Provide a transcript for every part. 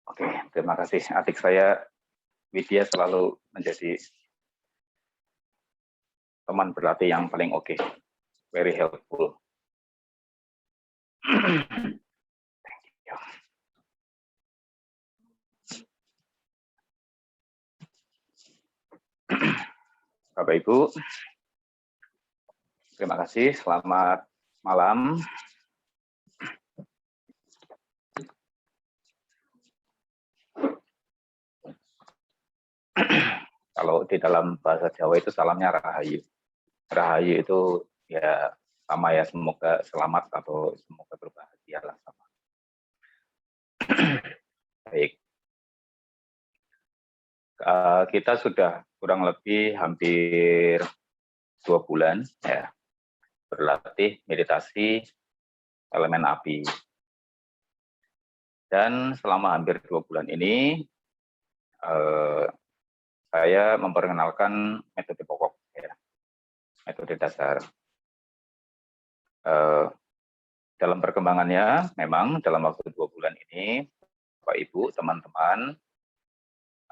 Oke, terima kasih. Adik saya Widya selalu menjadi teman berlatih yang paling oke. Very helpful. Thank you. Bapak Ibu, terima kasih. Selamat malam. Kalau di dalam bahasa Jawa itu salamnya Rahayu. Rahayu itu ya sama ya, semoga selamat atau semoga berbahagia lah sama. Baik. Kita sudah kurang lebih hampir 2 bulan ya berlatih meditasi elemen api. Dan selama hampir 2 bulan ini saya memperkenalkan metode pokok, ya, metode dasar. Dalam perkembangannya, memang dalam waktu 2 bulan ini, Bapak Ibu, teman-teman,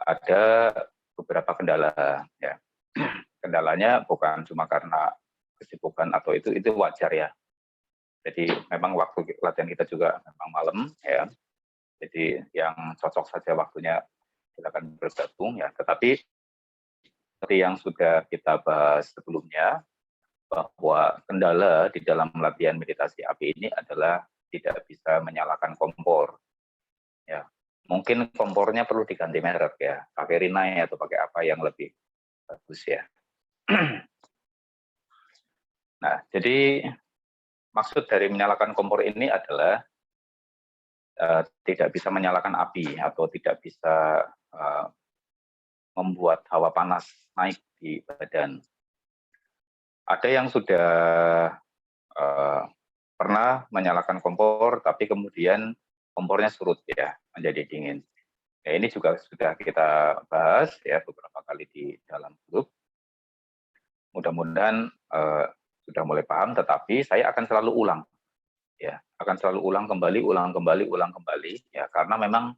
ada beberapa kendala. Ya. Kendalanya bukan cuma karena kesibukan atau itu wajar ya. Jadi memang waktu latihan kita juga memang malam, ya. Jadi yang cocok saja waktunya silakan bergabung ya. Tetapi seperti yang sudah kita bahas sebelumnya, bahwa kendala di dalam latihan meditasi api ini adalah tidak bisa menyalakan kompor. Ya, mungkin kompornya perlu diganti merek ya, pakai Rinnai atau pakai apa yang lebih bagus ya. Nah, jadi maksud dari menyalakan kompor ini adalah tidak bisa menyalakan api atau tidak bisa membuat hawa panas naik di badan. Ada yang sudah pernah menyalakan kompor, tapi kemudian kompornya surut ya, menjadi dingin. Ya, ini juga sudah kita bahas ya beberapa kali di dalam grup. Mudah-mudahan sudah mulai paham, tetapi saya akan selalu ulang, ya, akan selalu ulang kembali, ya, karena memang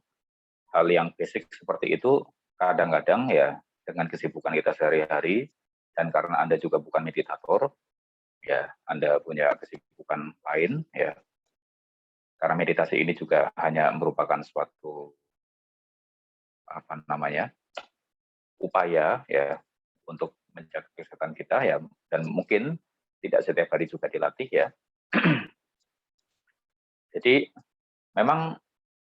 hal yang basic seperti itu kadang-kadang ya dengan kesibukan kita sehari-hari dan karena Anda juga bukan meditator, ya, Anda punya kesibukan lain, ya. Karena meditasi ini juga hanya merupakan suatu upaya ya untuk menjaga kesehatan kita ya, dan mungkin tidak setiap hari juga dilatih ya. Jadi memang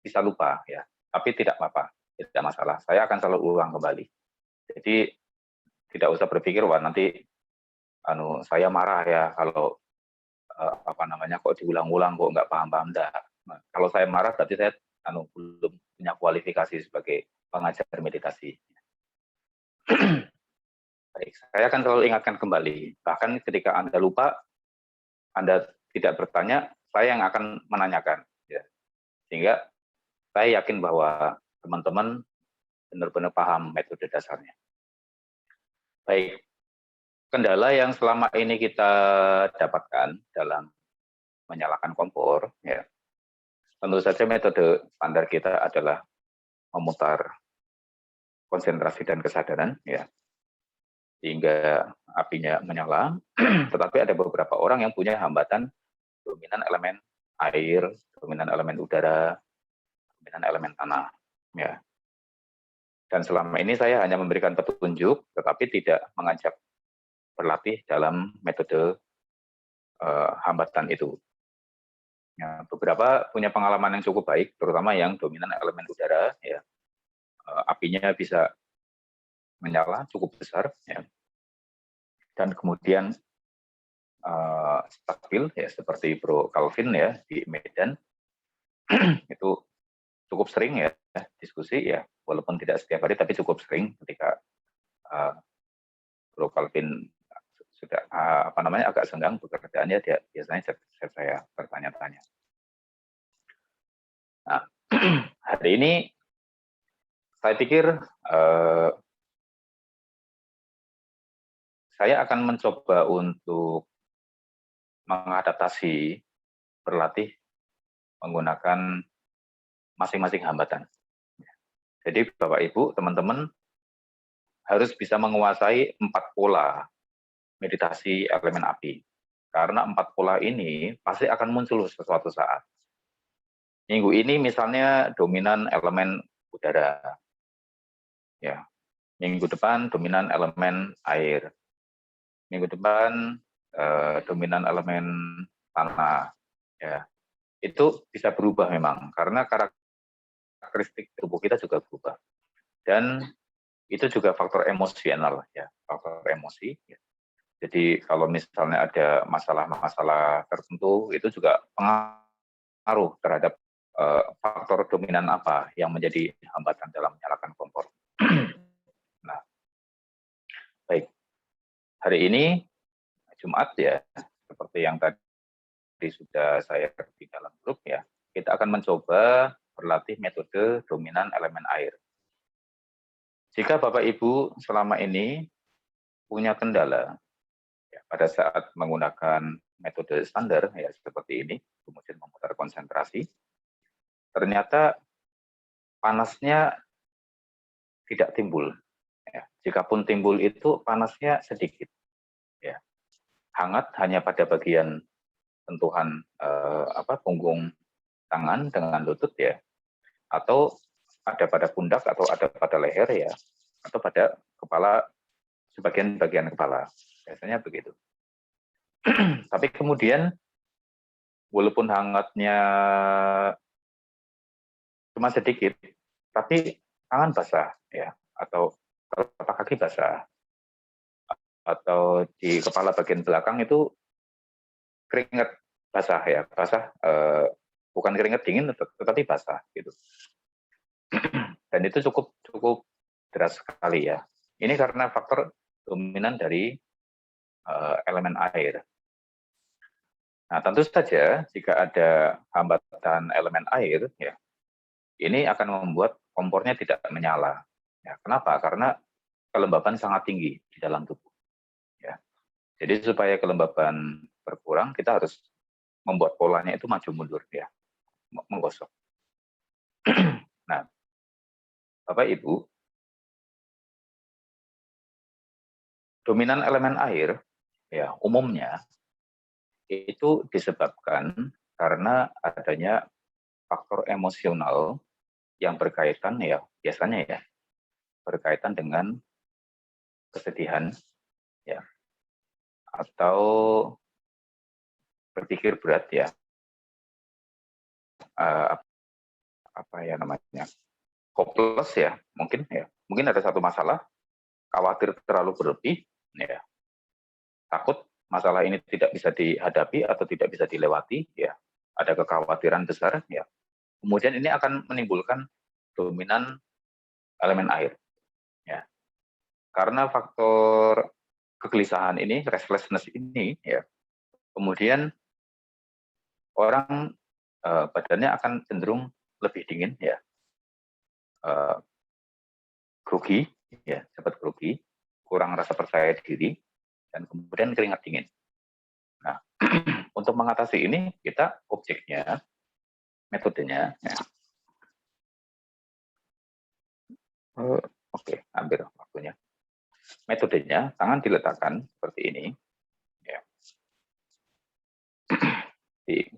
bisa lupa ya, tapi tidak apa-apa, tidak masalah. Saya akan selalu ulang kembali. Jadi tidak usah berpikir wah nanti saya marah ya kalau kok diulang-ulang kok nggak paham-paham. Enggak. Nah, kalau saya marah berarti saya belum punya kualifikasi sebagai pengajar meditasi. Baik, saya akan selalu ingatkan kembali. Bahkan ketika Anda lupa, Anda tidak bertanya, saya yang akan menanyakan. Ya. Sehingga saya yakin bahwa teman-teman benar-benar paham metode dasarnya. Baik, kendala yang selama ini kita dapatkan dalam menyalakan kompor, ya, tentu saja metode standar kita adalah memutar konsentrasi dan kesadaran, ya, sehingga apinya menyala. Tetapi ada beberapa orang yang punya hambatan dominan elemen air, dominan elemen udara, dominan elemen tanah, ya. Dan selama ini saya hanya memberikan petunjuk, tetapi tidak mengajak berlatih dalam metode hambatan itu. Ya, beberapa punya pengalaman yang cukup baik, terutama yang dominan elemen udara, ya. Apinya bisa menyala cukup besar, ya. Dan kemudian stabil, ya, seperti Bro Calvin ya di Medan, itu cukup sering ya diskusi ya, walaupun tidak setiap hari tapi cukup sering ketika Bro Calvin sudah agak senggang pekerjaannya, dia biasanya saya bertanya-tanya. Nah, hari ini saya pikir saya akan mencoba untuk mengadaptasi berlatih menggunakan masing-masing hambatan. Jadi Bapak Ibu, teman-teman harus bisa menguasai 4 pola meditasi elemen api. Karena 4 pola ini pasti akan muncul sesuatu saat. Minggu ini misalnya dominan elemen udara. Ya. Minggu depan dominan elemen air. Minggu depan dominan elemen tanah. Ya. Itu bisa berubah memang karena karakteristik tubuh kita juga berubah. Dan itu juga faktor emosional ya, faktor emosi. Ya. Jadi kalau misalnya ada masalah-masalah tertentu itu juga pengaruh terhadap faktor dominan apa yang menjadi hambatan dalam menyalakan kompor. Nah, baik. Hari ini Jumat ya, seperti yang tadi sudah saya di dalam grup ya, kita akan mencoba berlatih metode dominan elemen air. Jika Bapak Ibu selama ini punya kendala ya, pada saat menggunakan metode standar ya seperti ini, kemudian memutar konsentrasi, ternyata panasnya tidak timbul. Ya. Jikapun timbul itu panasnya sedikit. Ya. Hangat hanya pada bagian sentuhan punggung tangan dengan lutut ya, atau ada pada pundak atau ada pada leher ya, atau pada kepala sebagian bagian kepala. Biasanya begitu. Tapi kemudian walaupun hangatnya cuma sedikit, tapi tangan basah ya, atau telapak kaki basah, atau di kepala bagian belakang itu keringat basah ya, basah bukan keringat dingin tetapi basah gitu. Dan itu cukup deras sekali ya. Ini karena faktor dominan dari elemen air. Nah, tentu saja jika ada hambatan elemen air ya, ini akan membuat kompornya tidak menyala. Ya, kenapa? Karena kelembaban sangat tinggi di dalam tubuh. Ya. Jadi supaya kelembaban berkurang, kita harus membuat polanya itu maju mundur ya, menggosok. Nah, Bapak Ibu, dominan elemen air ya umumnya itu disebabkan karena adanya faktor emosional yang berkaitan ya biasanya ya berkaitan dengan kesedihan ya atau berpikir berat ya apa ya namanya hopeless ya mungkin ada satu masalah khawatir terlalu berlebih ya takut masalah ini tidak bisa dihadapi atau tidak bisa dilewati ya ada kekhawatiran besar ya kemudian ini akan menimbulkan dominan elemen air ya karena faktor kegelisahan ini restlessness ini ya kemudian orang badannya akan cenderung lebih dingin ya grogi ya cepat grogi kurang rasa percaya diri dan kemudian keringat dingin. Nah, untuk mengatasi ini kita objeknya metodenya ya. Oke, hampir waktunya. Metodenya tangan diletakkan seperti ini ya.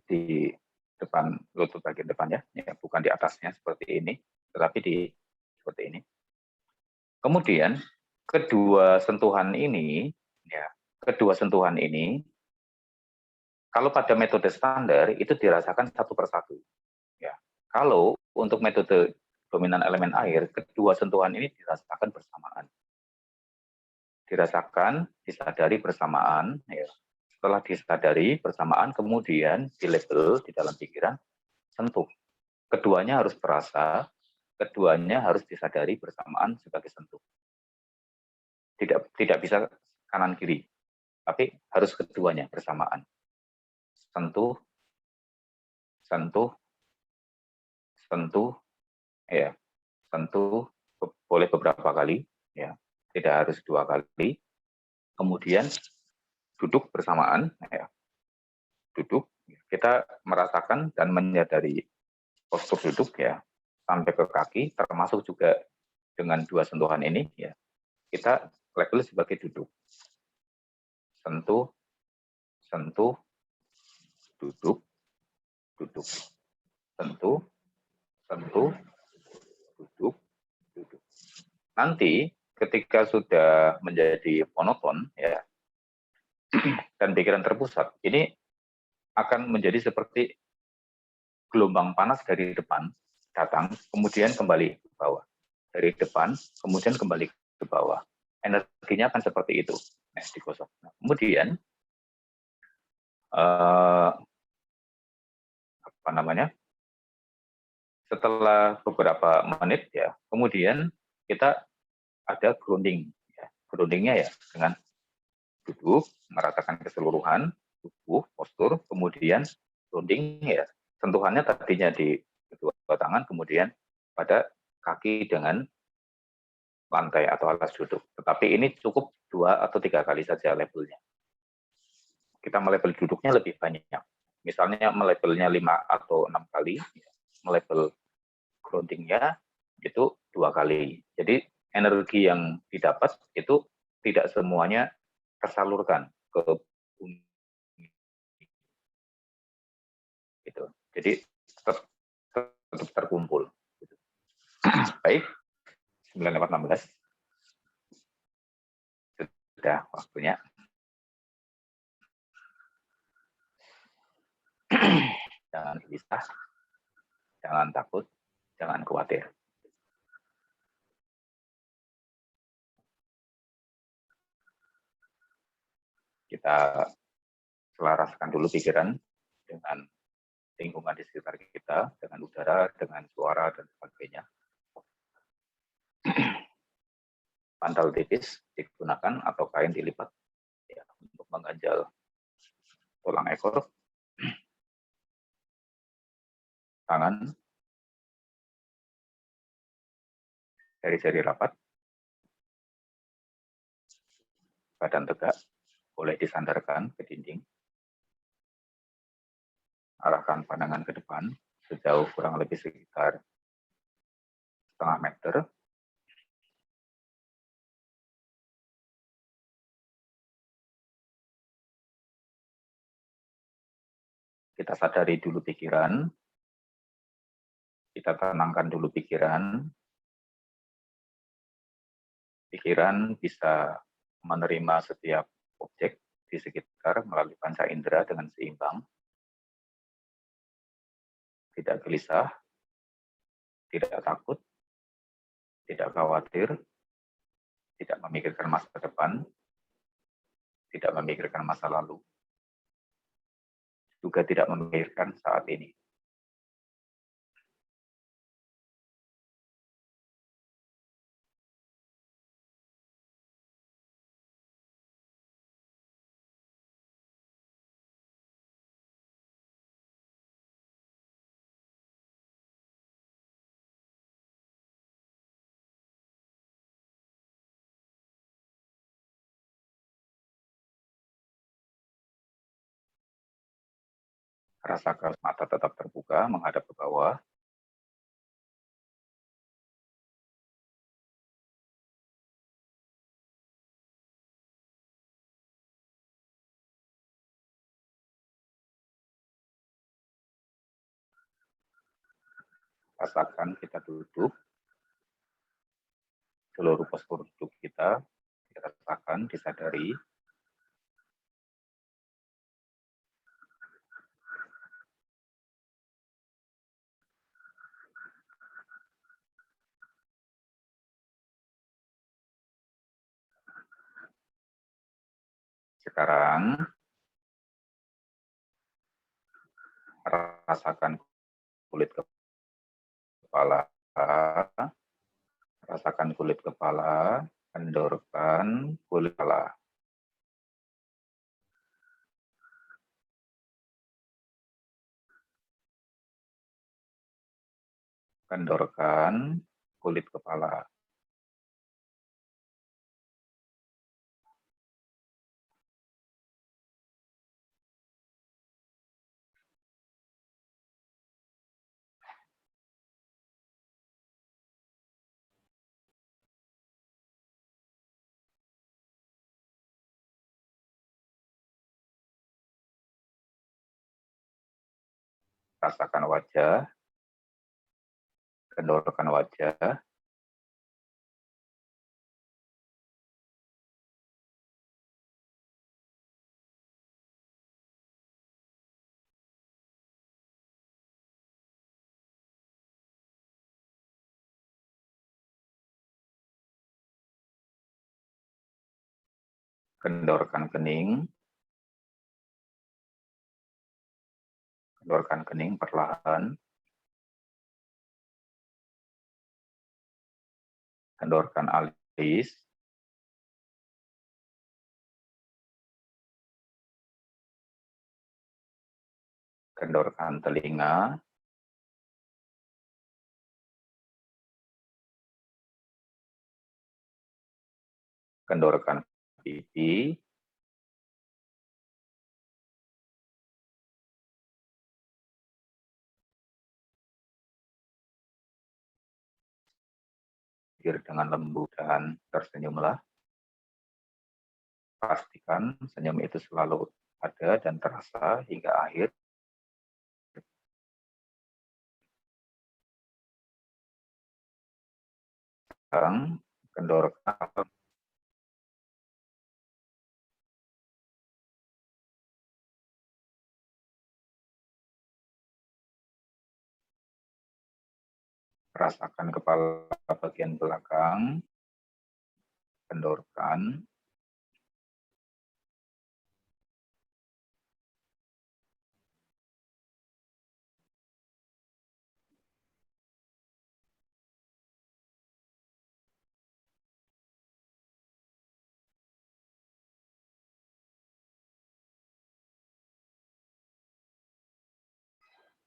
di depan lutut bagian depannya ya, bukan di atasnya seperti ini, tetapi di seperti ini. Kemudian kedua sentuhan ini kalau pada metode standar itu dirasakan satu persatu. Ya. Kalau untuk metode dominan elemen air, kedua sentuhan ini dirasakan bersamaan. Dirasakan, disadari bersamaan. Ya. Setelah disadari bersamaan, kemudian di label di dalam pikiran, sentuh. Keduanya harus terasa, keduanya harus disadari bersamaan sebagai sentuh. Tidak bisa kanan kiri, tapi harus keduanya bersamaan. Sentuh, sentuh, sentuh, ya, sentuh boleh beberapa kali, ya, tidak harus 2 kali. Kemudian duduk bersamaan, ya, duduk. Kita merasakan dan menyadari postur duduk, ya. sampai ke kaki, termasuk juga dengan dua sentuhan ini, ya, kita label sebagai duduk. Sentuh, sentuh, duduk, duduk. Sentuh, sentuh, duduk, duduk. Nanti ketika sudah menjadi monoton, ya, dan pikiran terpusat, ini akan menjadi seperti gelombang panas dari depan datang, kemudian kembali ke bawah. Dari depan, kemudian kembali ke bawah. Energinya akan seperti itu. Nah, digosok. Nah, kemudian apa namanya? Setelah beberapa menit, ya, kemudian kita ada grounding. Ya. Groundingnya, ya, dengan duduk, meratakan keseluruhan tubuh, postur, kemudian grounding, ya, sentuhannya tadinya di kedua tangan, kemudian pada kaki dengan lantai atau alas duduk. Tetapi ini cukup 2 atau 3 kali saja labelnya. Kita melabel duduknya lebih banyak. Misalnya melabelnya 5 atau 6 kali, melabel groundingnya itu 2 kali. Jadi energi yang didapat itu tidak semuanya tersalurkan ke bumi. Gitu. Jadi tetap terkumpul. Baik, 9:16. Sudah waktunya. Jangan gelisah, jangan takut, jangan khawatir. Kita selaraskan dulu pikiran dengan lingkungan di sekitar kita, dengan udara, dengan suara, dan sebagainya. Bantal tipis digunakan atau kain dilipat, ya, untuk mengganjal tulang ekor, tangan, jari-jari rapat, badan tegak, boleh disandarkan ke dinding, arahkan pandangan ke depan sejauh kurang lebih sekitar setengah meter. Kita sadari dulu pikiran, kita tenangkan dulu pikiran. Pikiran bisa menerima setiap objek di sekitar melalui panca indera dengan seimbang, tidak gelisah, tidak takut, tidak khawatir, tidak memikirkan masa depan, tidak memikirkan masa lalu, juga tidak memikirkan saat ini. Rasakan mata tetap terbuka menghadap ke bawah. Rasakan kita duduk, seluruh postur duduk kita rasakan, disadari. Sekarang rasakan kulit kepala, rasakan kulit kepala, kendorkan kulit kepala. Kendorkan kulit kepala. rasakan wajah, kendorkan wajah, kendorkan kening perlahan, kendorkan alis, kendorkan telinga, kendorkan pipi, bibir dengan lembut dan tersenyumlah. Pastikan senyum itu selalu ada dan terasa hingga akhir. Sekarang kendorkan rasakan kepala bagian belakang, kendorkan,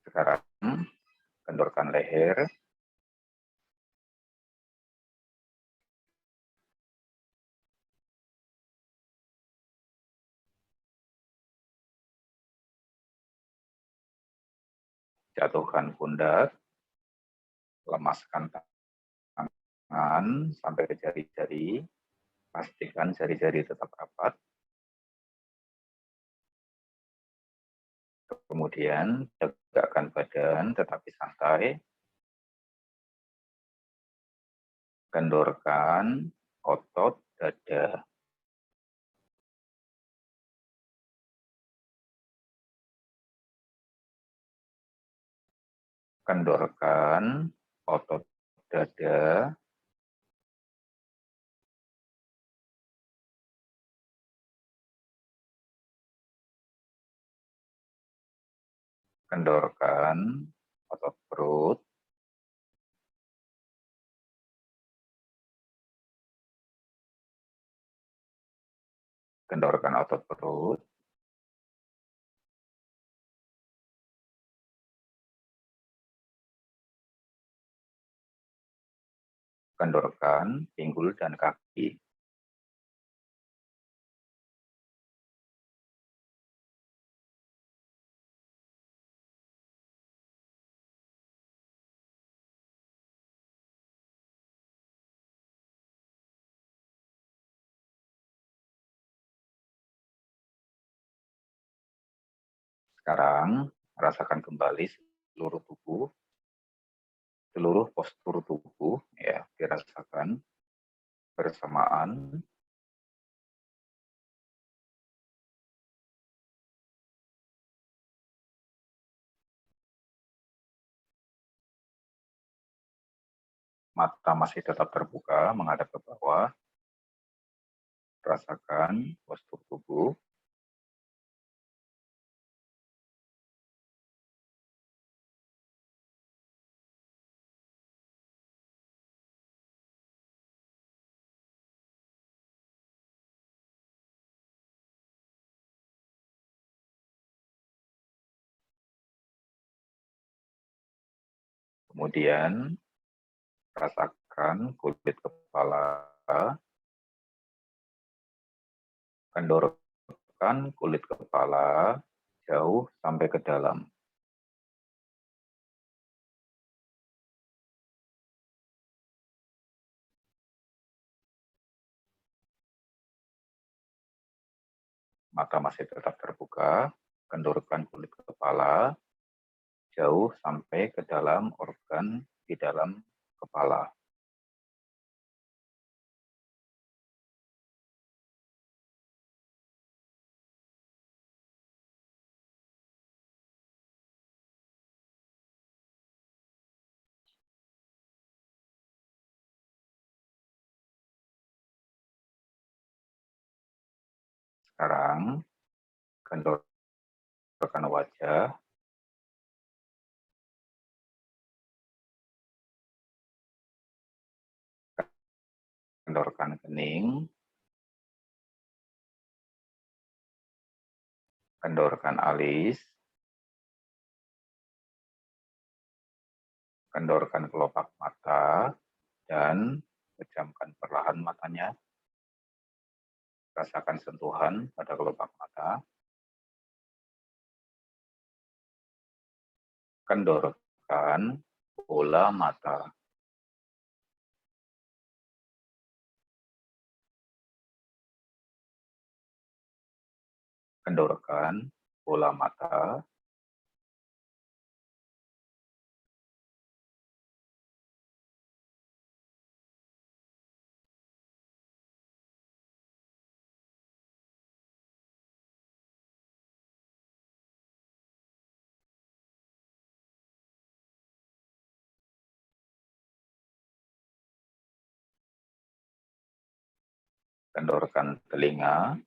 sekarang kendorkan leher, jatuhkan pundak, lemaskan tangan sampai ke jari-jari, pastikan jari-jari tetap rapat. Kemudian tegakkan badan tetapi santai, kendorkan otot dada, kendorkan otot dada, kendorkan otot perut, kendorkan otot perut, kendorkan pinggul dan kaki. Sekarang rasakan kembali seluruh tubuh, seluruh postur tubuh ya dirasakan bersamaan. Mata masih tetap terbuka menghadap ke bawah. Rasakan postur tubuh. Kemudian rasakan kulit kepala, kendorkan kulit kepala jauh sampai ke dalam. Mata masih tetap terbuka, kendorkan kulit kepala jauh sampai ke dalam organ di dalam kepala. Sekarang kendorkan wajah, kendorkan kening, kendorkan alis, kendorkan kelopak mata, dan pejamkan perlahan matanya. Rasakan sentuhan pada kelopak mata. Kendorkan bola mata. Kendorkan bola mata. Kendorkan telinga.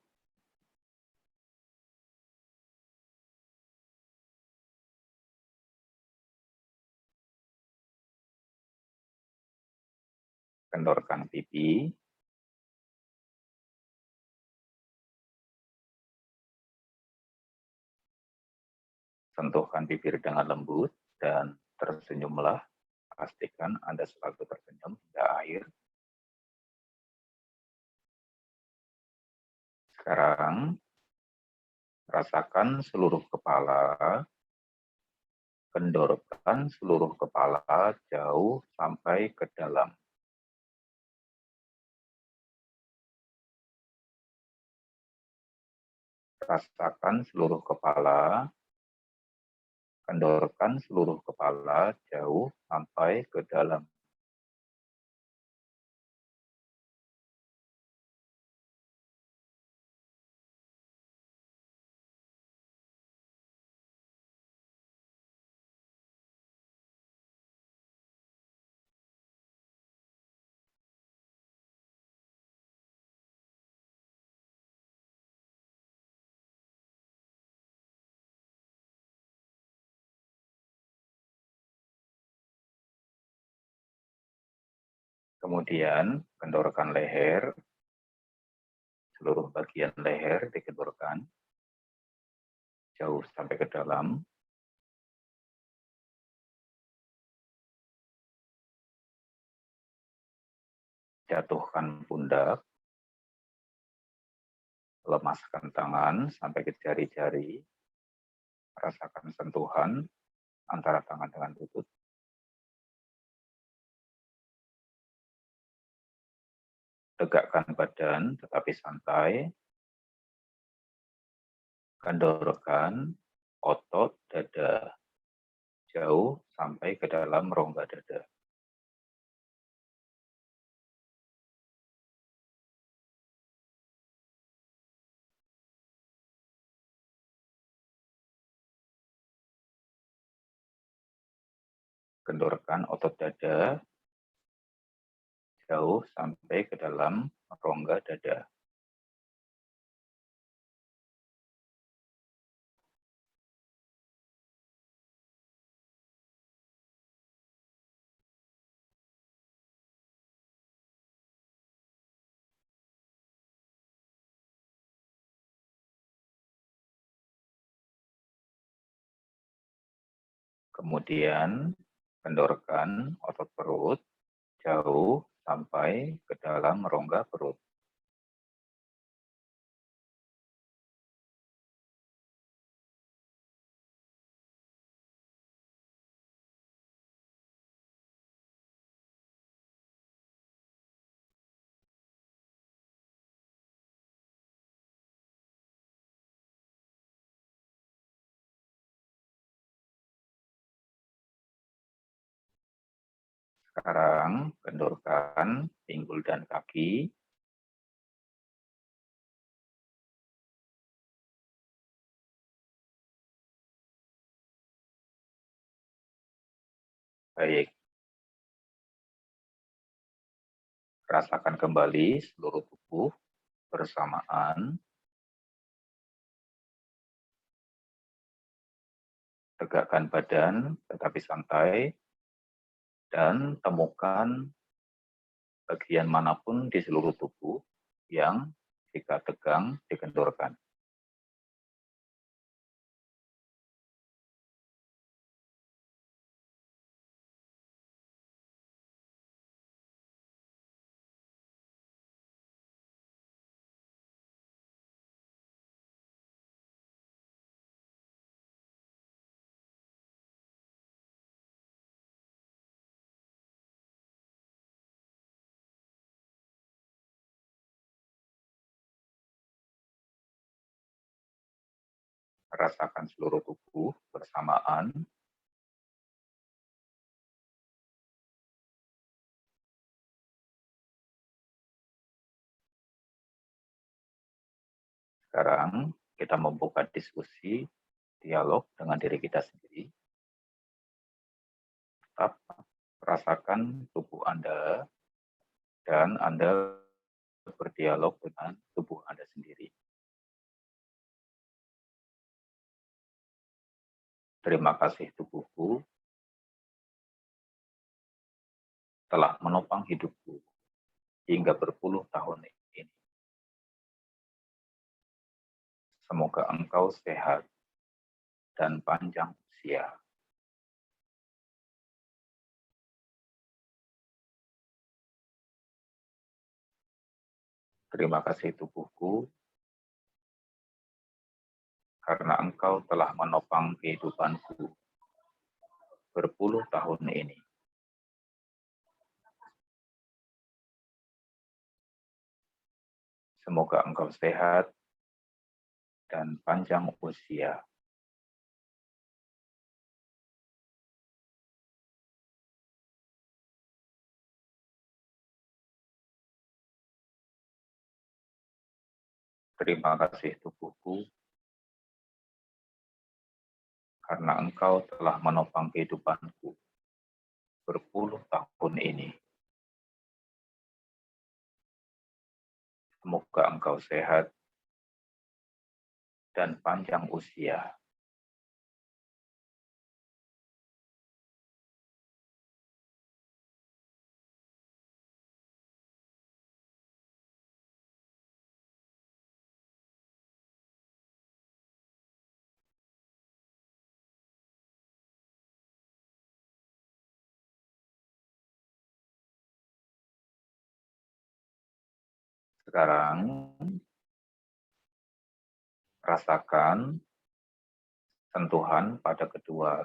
Kendorkan pipi. Sentuhkan bibir dengan lembut dan tersenyumlah. Pastikan Anda selalu tersenyum hingga akhir. Sekarang, rasakan seluruh kepala. Kendorkan seluruh kepala jauh sampai ke dalam. Rasakan seluruh kepala. Kendorkan seluruh kepala jauh sampai ke dalam. Kemudian, kendorkan leher. Seluruh bagian leher dikendorkan jauh sampai ke dalam. Jatuhkan pundak. Lemaskan tangan sampai ke jari-jari. Rasakan sentuhan antara tangan dengan lutut. Tegakkan badan tetapi santai. Kendorkan otot dada jauh sampai ke dalam rongga dada. Kendorkan otot dada jauh sampai ke dalam rongga dada. Kemudian kendorkan otot perut jauh sampai ke dalam rongga perut. Sekarang kendorkan pinggul dan kaki. Baik, rasakan kembali seluruh tubuh bersamaan. Tegakkan badan tetapi santai. Dan temukan bagian manapun di seluruh tubuh yang jika tegang dikendorkan. Rasakan seluruh tubuh bersamaan. Sekarang kita membuka diskusi, dialog dengan diri kita sendiri. Tetap rasakan tubuh Anda dan Anda berdialog dengan tubuh Anda sendiri. Terima kasih tubuhku telah menopang hidupku hingga berpuluh tahun ini. Semoga engkau sehat dan panjang usia. Terima kasih tubuhku karena engkau telah menopang kehidupanku berpuluh tahun ini. Semoga engkau sehat dan panjang usia. Terima kasih tubuhku karena engkau telah menopang kehidupanku berpuluh tahun ini. Semoga engkau sehat dan panjang usia. Sekarang rasakan sentuhan pada kedua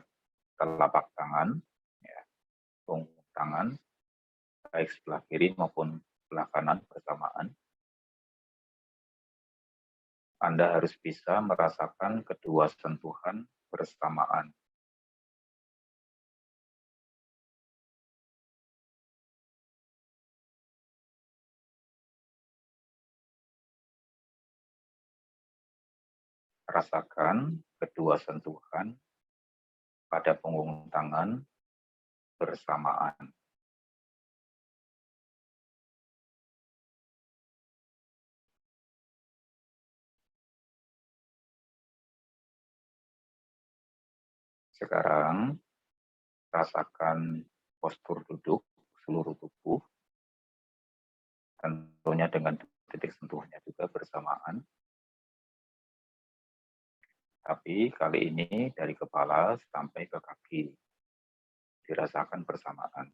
telapak tangan, ya, punggung tangan, baik sebelah kiri maupun sebelah kanan bersamaan. Anda harus bisa merasakan kedua sentuhan bersamaan. Rasakan kedua sentuhan pada punggung tangan bersamaan. Sekarang rasakan postur duduk seluruh tubuh, tentunya dengan titik sentuhnya juga bersamaan. Tapi kali ini dari kepala sampai ke kaki dirasakan bersamaan.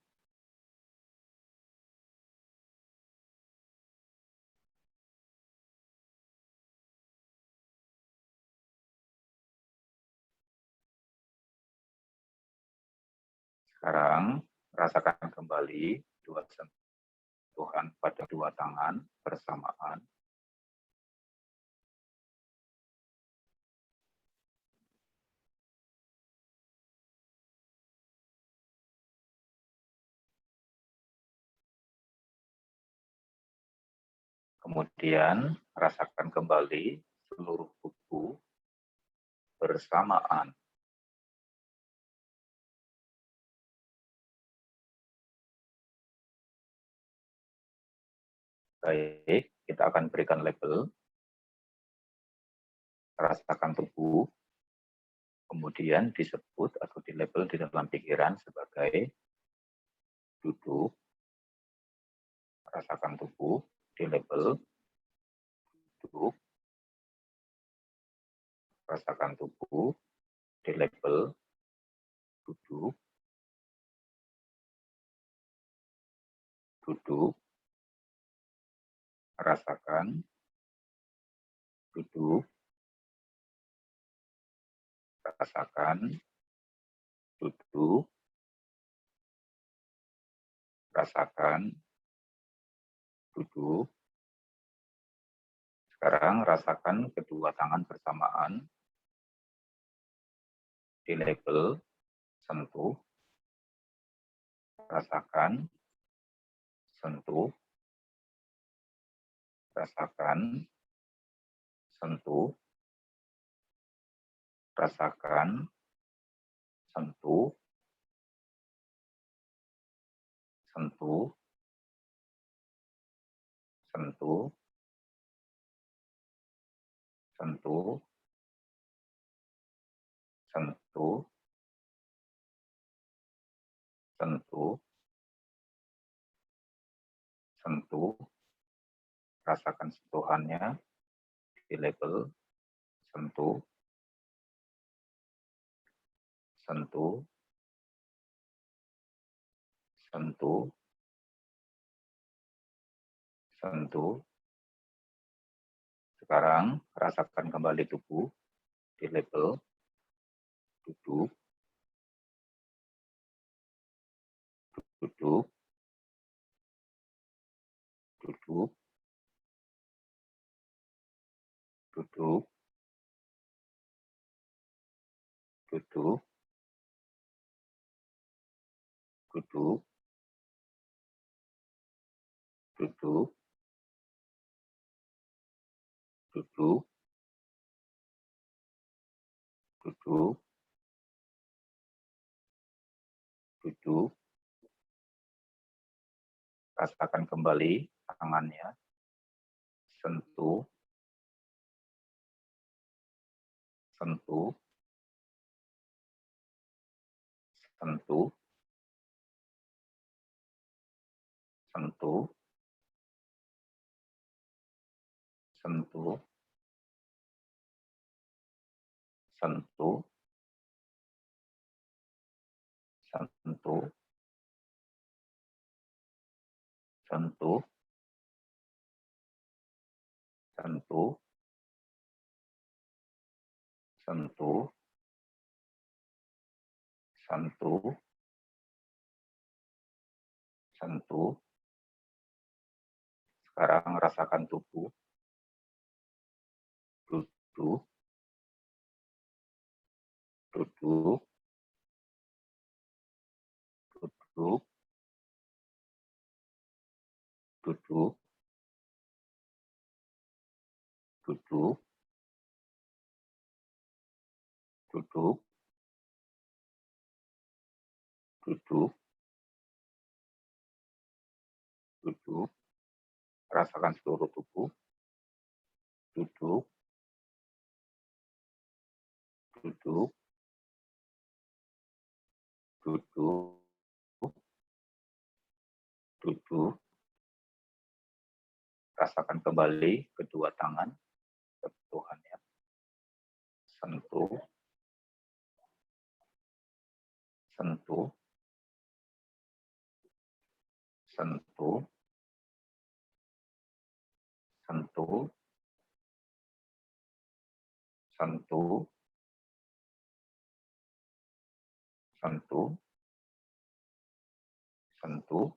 Sekarang rasakan kembali dua sentuhan pada dua tangan bersamaan. Kemudian rasakan kembali seluruh tubuh bersamaan. Baik, kita akan berikan label. Rasakan tubuh, kemudian disebut atau dilabel di dalam pikiran sebagai duduk. Rasakan tubuh, dilabel duduk. Rasakan tubuh, dilabel duduk. Duduk. Rasakan duduk. Rasakan duduk. Rasakan duduk. Sekarang rasakan kedua tangan bersamaan. Dilabel sentuh. Rasakan sentuh. Rasakan sentuh. Rasakan sentuh. Sentuh. Sentuh. Sentuh. Sentuh. Sentuh. Sentuh. Rasakan sentuhannya. Dilabel sentuh. Sentuh. Sentuh. Sentuh. Sekarang rasakan kembali tubuh. Dilabel duduk. Duduk. Duduk. Duduk. Duduk. Duduk. Duduk. Duduk. Duduk. Duduk. Rasakan kembali tangannya. Sentuh. Sentuh. Sentuh. Sentuh. Sentuh. Sentuh. Sentuh. Sentuh. Sentuh. Sentuh. Sentuh. Sentuh. Sekarang rasakan tubuh. Duduk. Duduk. Duduk. Duduk. Duduk. Duduk. Duduk. Duduk. Rasakan seluruh tubuh. Duduk. Duduk. Duduk. Duduk. Rasakan kembali kedua tangan sentuhannya. Sentuh. Sentuh. Sentuh. Sentuh. Sentuh. Sentuh. Sentuh.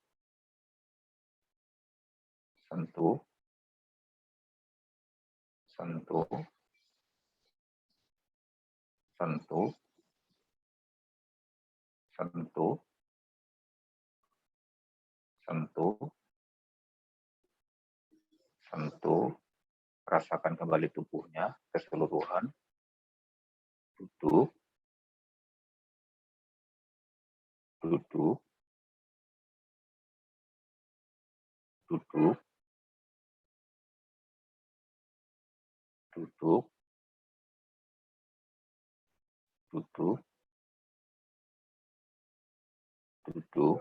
Sentuh. Sentuh. Sentuh. Sentuh. Sentuh. sentuh, rasakan kembali tubuhnya keseluruhan, duduk, duduk, duduk, duduk, duduk, duduk,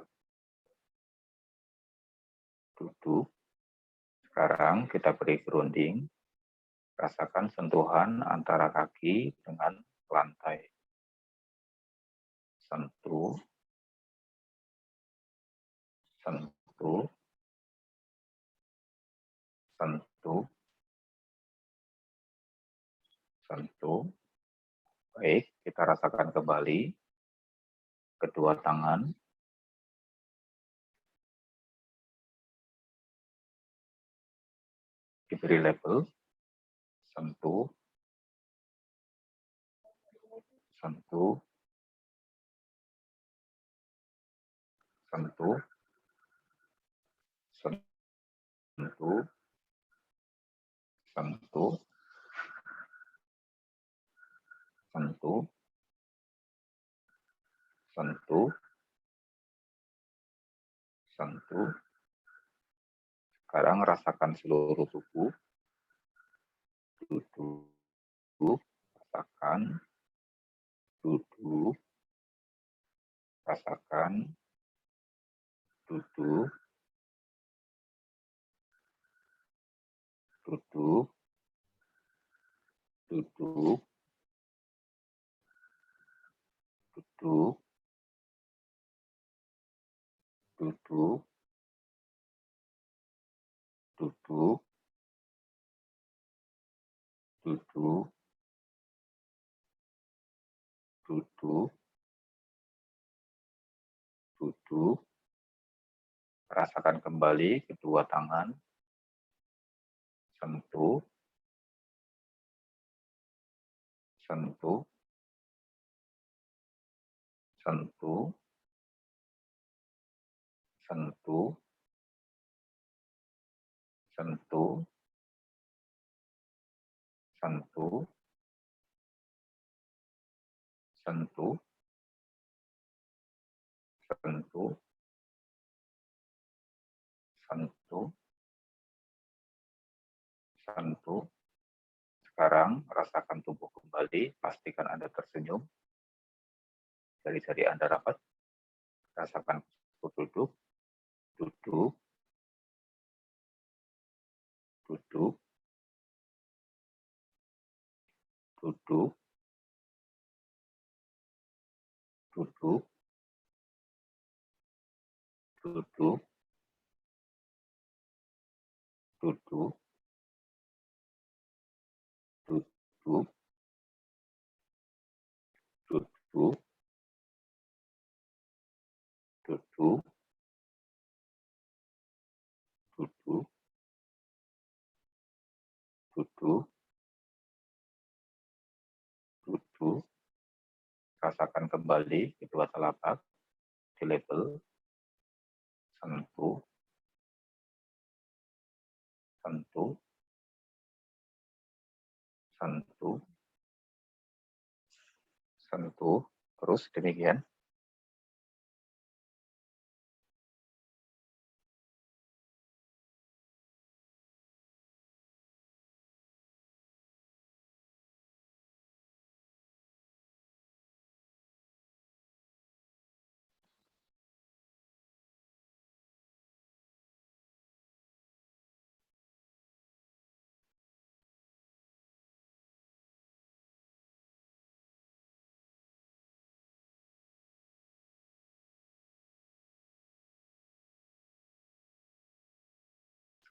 duduk. Sekarang kita beri grounding, rasakan sentuhan antara kaki dengan lantai. Sentuh, sentuh, sentuh, sentuh. Baik, kita rasakan kembali kedua tangan, diberi label, sentuh, sentuh, sentuh, sentuh, sentuh, sentuh, sentuh, sentuh. Sekarang rasakan seluruh tubuh, duduk, rasakan, duduk, rasakan, duduk, duduk, duduk, duduk, duduk, duduk, duduk, duduk, duduk. Rasakan kembali kedua tangan, sentuh, sentuh, sentuh, sentuh, sentuh, sentuh, sentuh, sentuh, sentuh, sentuh. Sekarang rasakan tubuh kembali, pastikan Anda tersenyum. Jari-jari Anda rapat, rasakan duduk, duduk, duduk, duduk, duduk, duduk, duduk, duduk, duduk, duduk, duduk, duduk, duduk. Rasakan kembali kedua telapak, di label, sentuh, sentuh, sentuh, sentuh, terus demikian.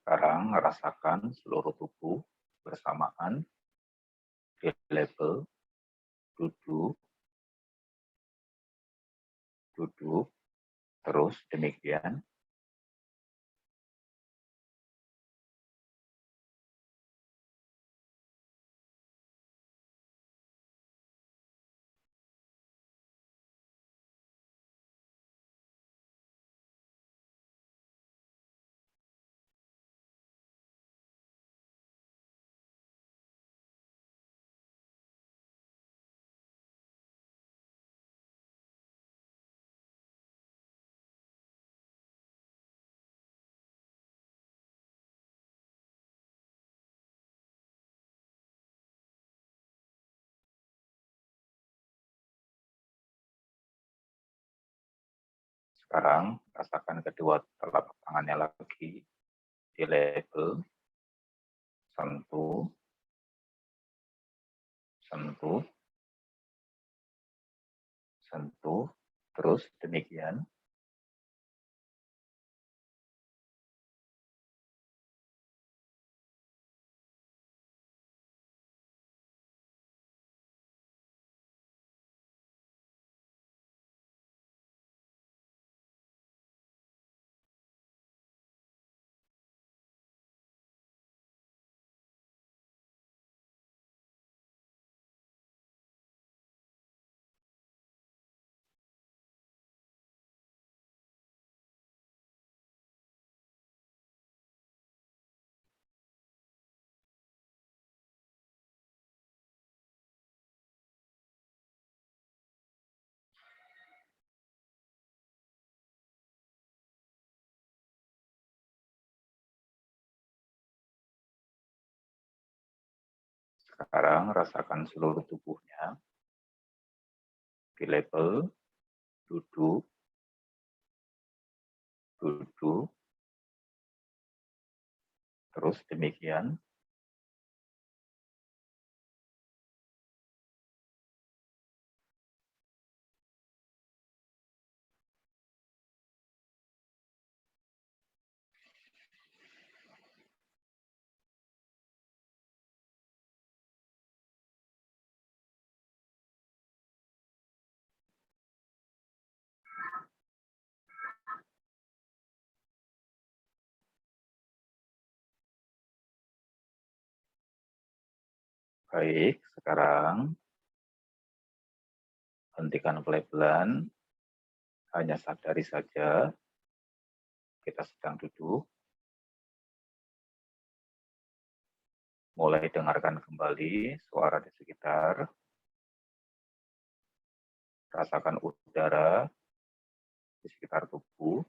Sekarang rasakan seluruh tubuh bersamaan, di label, duduk, duduk, terus demikian. Sekarang rasakan kedua telapak tangannya lagi di label, sentuh, sentuh, sentuh, terus demikian. Sekarang rasakan seluruh tubuhnya di label, duduk, duduk, terus demikian. Baik, sekarang hentikan pelabelan, hanya sadari saja kita sedang duduk. Mulai dengarkan kembali suara di sekitar. Rasakan udara di sekitar tubuh.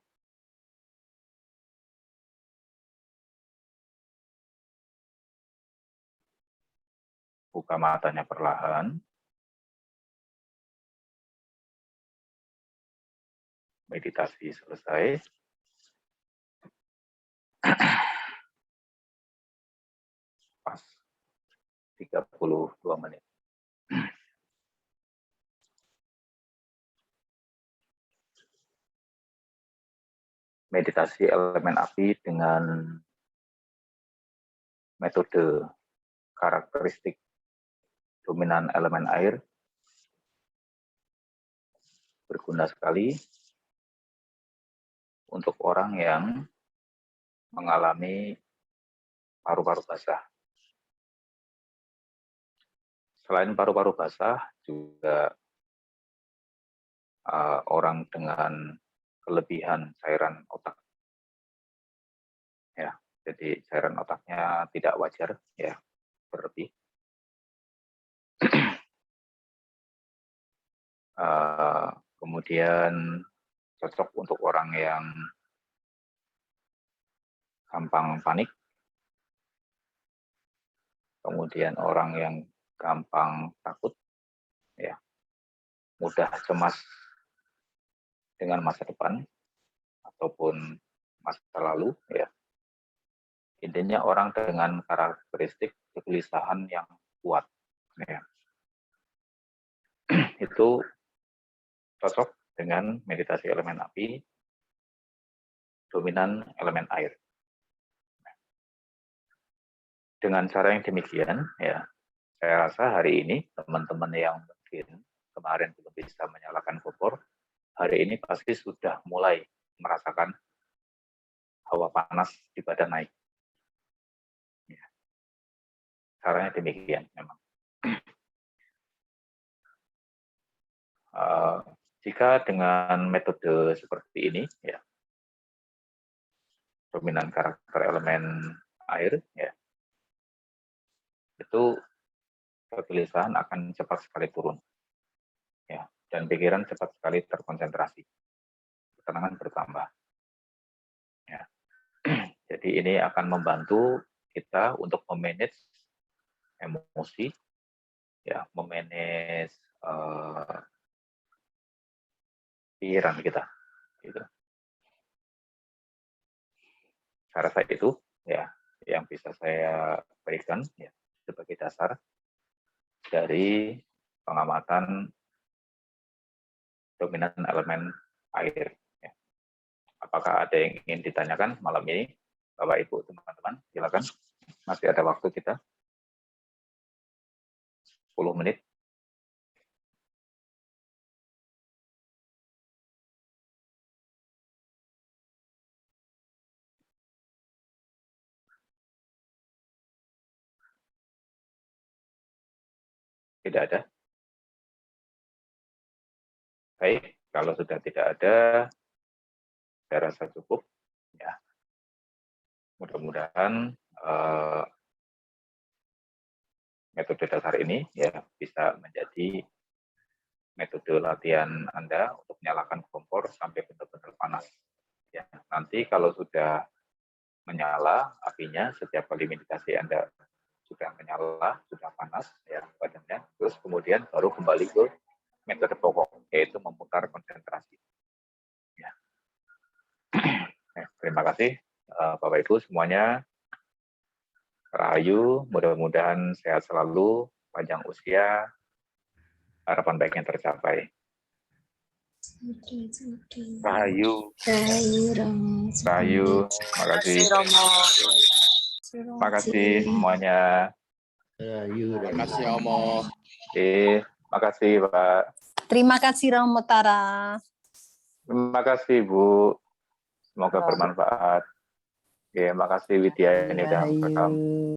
Buka matanya perlahan. Meditasi selesai. Pas 32 menit. Meditasi elemen api dengan metode karakteristik dominan elemen air berguna sekali untuk orang yang mengalami paru-paru basah. Selain paru-paru basah, juga orang dengan kelebihan cairan otak. Ya, jadi cairan otaknya tidak wajar, ya, berlebih. Kemudian cocok untuk orang yang gampang panik, kemudian orang yang gampang takut, ya, mudah cemas dengan masa depan ataupun masa lalu, ya. Intinya orang dengan karakteristik kegelisahan yang kuat, ya. Itu cocok dengan meditasi elemen api dominan elemen air. Dengan cara yang demikian, ya, saya rasa hari ini teman-teman yang mungkin kemarin belum bisa menyalakan kompor, hari ini pasti sudah mulai merasakan hawa panas di badan naik. Ya. Caranya demikian memang. Jika dengan metode seperti ini, ya, dominan karakter elemen air, ya, itu kegelisahan akan cepat sekali turun, ya, dan pikiran cepat sekali terkonsentrasi, ketenangan bertambah, ya. Jadi ini akan membantu kita untuk memanage emosi, ya, memanage pikiran kita, Gitu. Saya rasa itu ya yang bisa saya berikan ya sebagai dasar dari pengamatan dominan elemen air. Ya. Apakah ada yang ingin ditanyakan malam ini, Bapak Ibu teman-teman? Silakan. Masih ada waktu kita 10 menit. Tidak ada. Baik, kalau sudah tidak ada, saya rasa cukup. Ya, mudah-mudahan metode dasar ini ya bisa menjadi metode latihan Anda untuk menyalakan kompor sampai benar-benar panas. Ya, nanti kalau sudah menyala apinya, setiap kali meditasi Anda sudah menyala, sudah panas ya badannya, terus kemudian baru kembali ke metode pokok, yaitu memutar konsentrasi. Ya. Terima kasih Bapak Ibu semuanya. Rahayu, mudah-mudahan sehat selalu, panjang usia, harapan baiknya tercapai. Rahayu. Rahayu. Makasih. Makasih semuanya. Makasih Romo. Oke, makasih Pak. Terima kasih Romo Tara. Terima kasih Bu. Semoga bermanfaat. Oke, makasih Widya ini udah merekam.